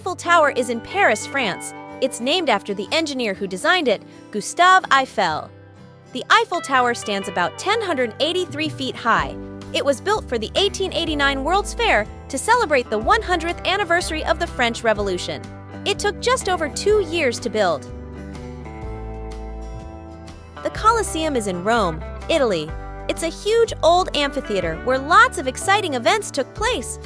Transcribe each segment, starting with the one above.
Eiffel Tower is in Paris, France. It's named after the engineer who designed it, Gustave Eiffel. The Eiffel Tower stands about 1,083 feet high. It was built for the 1889 World's Fair to celebrate the 100th anniversary of the French Revolution. It took just over 2 years to build. The Colosseum is in Rome, Italy. It's a huge old amphitheater where lots of exciting events took place.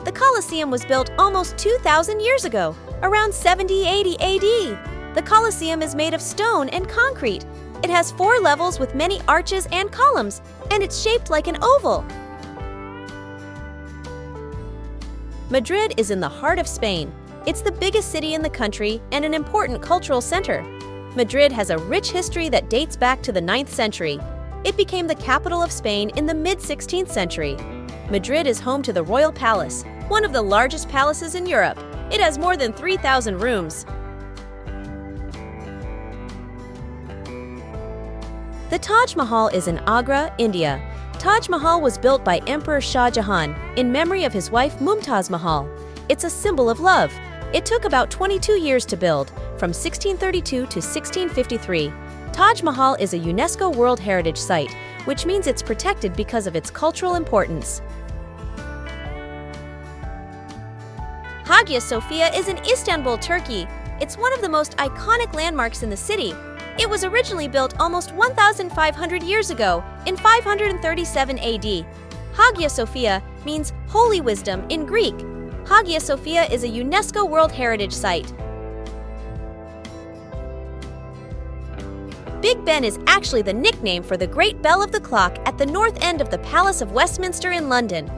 The Colosseum was built almost 2,000 years ago, around 70-80 AD. The Colosseum is made of stone and concrete. It has 4 levels with many arches and columns, and it's shaped like an oval. Madrid is in the heart of Spain. It's the biggest city in the country and an important cultural center. Madrid has a rich history that dates back to the 9th century. It became the capital of Spain in the mid-16th century. Madrid is home to the Royal Palace, one of the largest palaces in Europe. It has more than 3,000 rooms. The Taj Mahal is in Agra, India. Taj Mahal was built by Emperor Shah Jahan in memory of his wife Mumtaz Mahal. It's a symbol of love. It took about 22 years to build, from 1632 to 1653. Taj Mahal is a UNESCO World Heritage Site, which means it's protected because of its cultural importance. Hagia Sophia is in Istanbul, Turkey. It's one of the most iconic landmarks in the city. It was originally built almost 1,500 years ago, in 537 AD. Hagia Sophia means holy wisdom in Greek. Hagia Sophia is a UNESCO World Heritage Site. Big Ben is actually the nickname for the Great Bell of the Clock at the north end of the Palace of Westminster in London.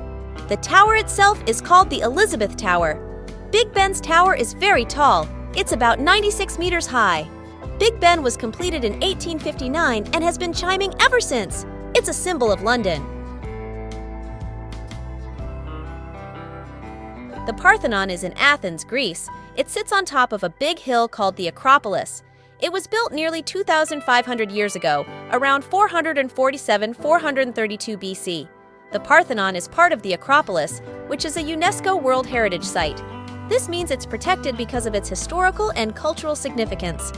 The tower itself is called the Elizabeth Tower. Big Ben's tower is very tall. It's about 96 meters high. Big Ben was completed in 1859 and has been chiming ever since. It's a symbol of London. The Parthenon is in Athens, Greece. It sits on top of a big hill called the Acropolis. It was built nearly 2,500 years ago, around 447-432 BC. The Parthenon is part of the Acropolis, which is a UNESCO World Heritage Site. This means it's protected because of its historical and cultural significance.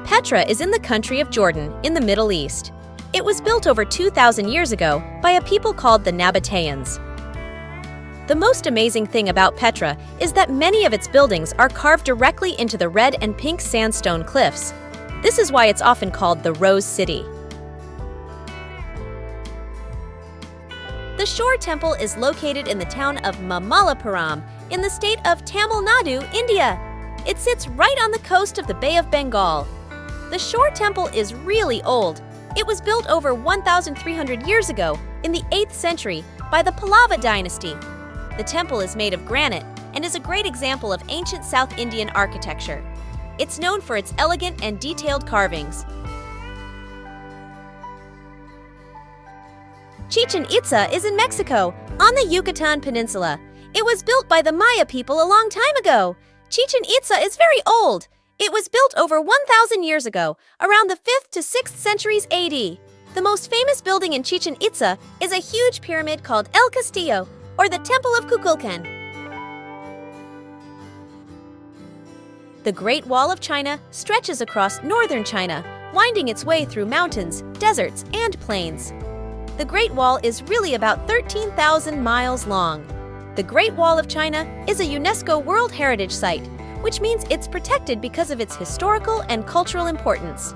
Petra is in the country of Jordan, in the Middle East. It was built over 2,000 years ago by a people called the Nabateans. The most amazing thing about Petra is that many of its buildings are carved directly into the red and pink sandstone cliffs. This is why it's often called the Rose City. The Shore Temple is located in the town of Mamallapuram in the state of Tamil Nadu, India. It sits right on the coast of the Bay of Bengal. The Shore Temple is really old. It was built over 1,300 years ago in the 8th century by the Pallava dynasty. The temple is made of granite and is a great example of ancient South Indian architecture. It's known for its elegant and detailed carvings. Chichen Itza is in Mexico, on the Yucatan Peninsula. It was built by the Maya people a long time ago. Chichen Itza is very old. It was built over 1,000 years ago, around the 5th to 6th centuries AD. The most famous building in Chichen Itza is a huge pyramid called El Castillo, or the Temple of Kukulkan. The Great Wall of China stretches across northern China, winding its way through mountains, deserts, and plains. The Great Wall is really about 13,000 miles long. The Great Wall of China is a UNESCO World Heritage Site, which means it's protected because of its historical and cultural importance.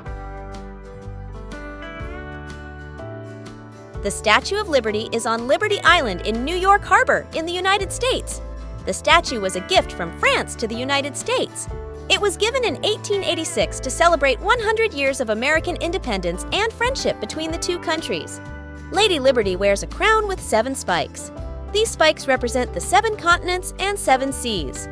The Statue of Liberty is on Liberty Island in New York Harbor in the United States. The statue was a gift from France to the United States. It was given in 1886 to celebrate 100 years of American independence and friendship between the two countries. Lady Liberty wears a crown with 7 spikes. These spikes represent the 7 continents and 7 seas.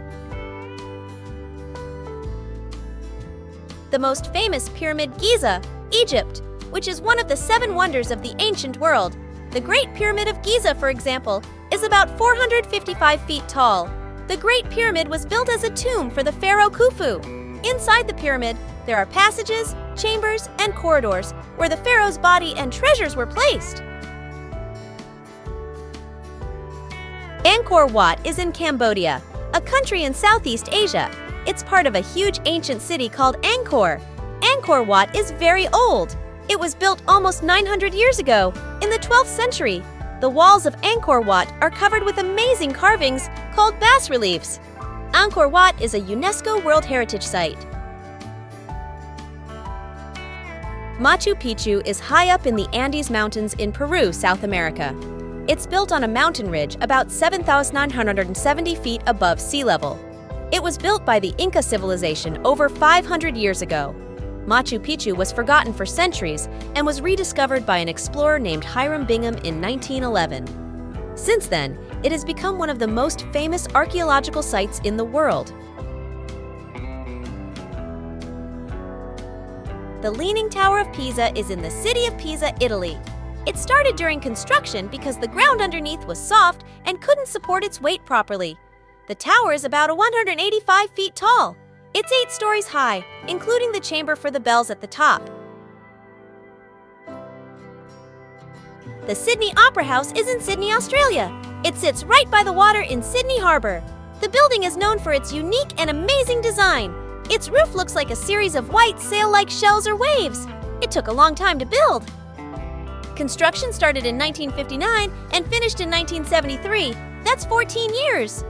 The most famous pyramid, Giza, Egypt, which is one of the 7 wonders of the ancient world. The Great Pyramid of Giza, for example, is about 455 feet tall. The Great Pyramid was built as a tomb for the pharaoh Khufu. Inside the pyramid, there are passages, chambers, and corridors where the pharaoh's body and treasures were placed. Angkor Wat is in Cambodia, a country in Southeast Asia. It's part of a huge ancient city called Angkor. Angkor Wat is very old. It was built almost 900 years ago, in the 12th century. The walls of Angkor Wat are covered with amazing carvings called bas-reliefs. Angkor Wat is a UNESCO World Heritage Site. Machu Picchu is high up in the Andes Mountains in Peru, South America. It's built on a mountain ridge about 7,970 feet above sea level. It was built by the Inca civilization over 500 years ago. Machu Picchu was forgotten for centuries and was rediscovered by an explorer named Hiram Bingham in 1911. Since then, it has become one of the most famous archaeological sites in the world. The Leaning Tower of Pisa is in the city of Pisa, Italy. It started during construction because the ground underneath was soft and couldn't support its weight properly. The tower is about 185 feet tall. It's 8 stories high, including the chamber for the bells at the top. The Sydney Opera House is in Sydney, Australia. It sits right by the water in Sydney Harbour. The building is known for its unique and amazing design. Its roof looks like a series of white sail-like shells or waves. It took a long time to build. Construction started in 1959 and finished in 1973. That's 14 years.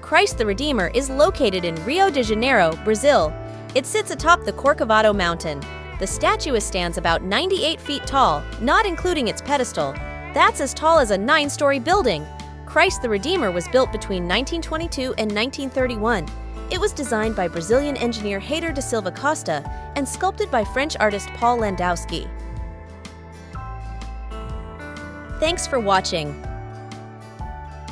Christ the Redeemer is located in Rio de Janeiro, Brazil. It sits atop the Corcovado Mountain. The statue stands about 98 feet tall, not including its pedestal. That's as tall as a 9-story building. Christ the Redeemer was built between 1922 and 1931. It was designed by Brazilian engineer Heitor da Silva Costa and sculpted by French artist Paul Landowski. Thanks for watching.